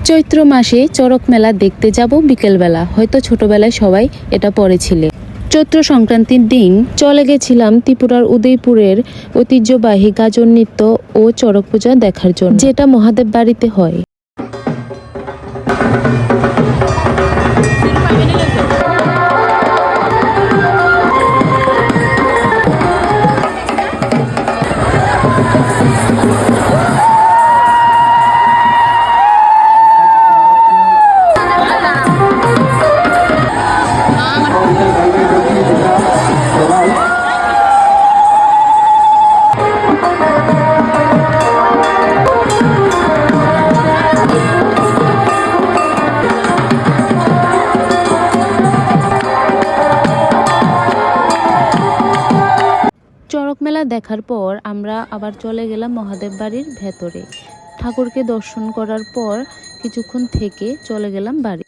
চৈত্র মাসে চড়ক মেলা দেখতে যাব বিকেলবেলা। হয়তো ছোটবেলায় সবাই এটা পড়েছিলে। চৈত্র সংক্রান্তির দিন চলে গেছিলাম ত্রিপুরার উদয়পুরের ঐতিহ্যবাহী গাজন নৃত্য ও চড়ক পূজা দেখার জন্য, যেটা মহাদেব বাড়িতে হয়। চড়ক মেলা দেখার পর আমরা আবার চলে গেলাম মহাদেব বাড়ির ভেতরে। ঠাকুরকে দর্শন করার পর কিছুক্ষণ থেকে চলে গেলাম বাড়ি।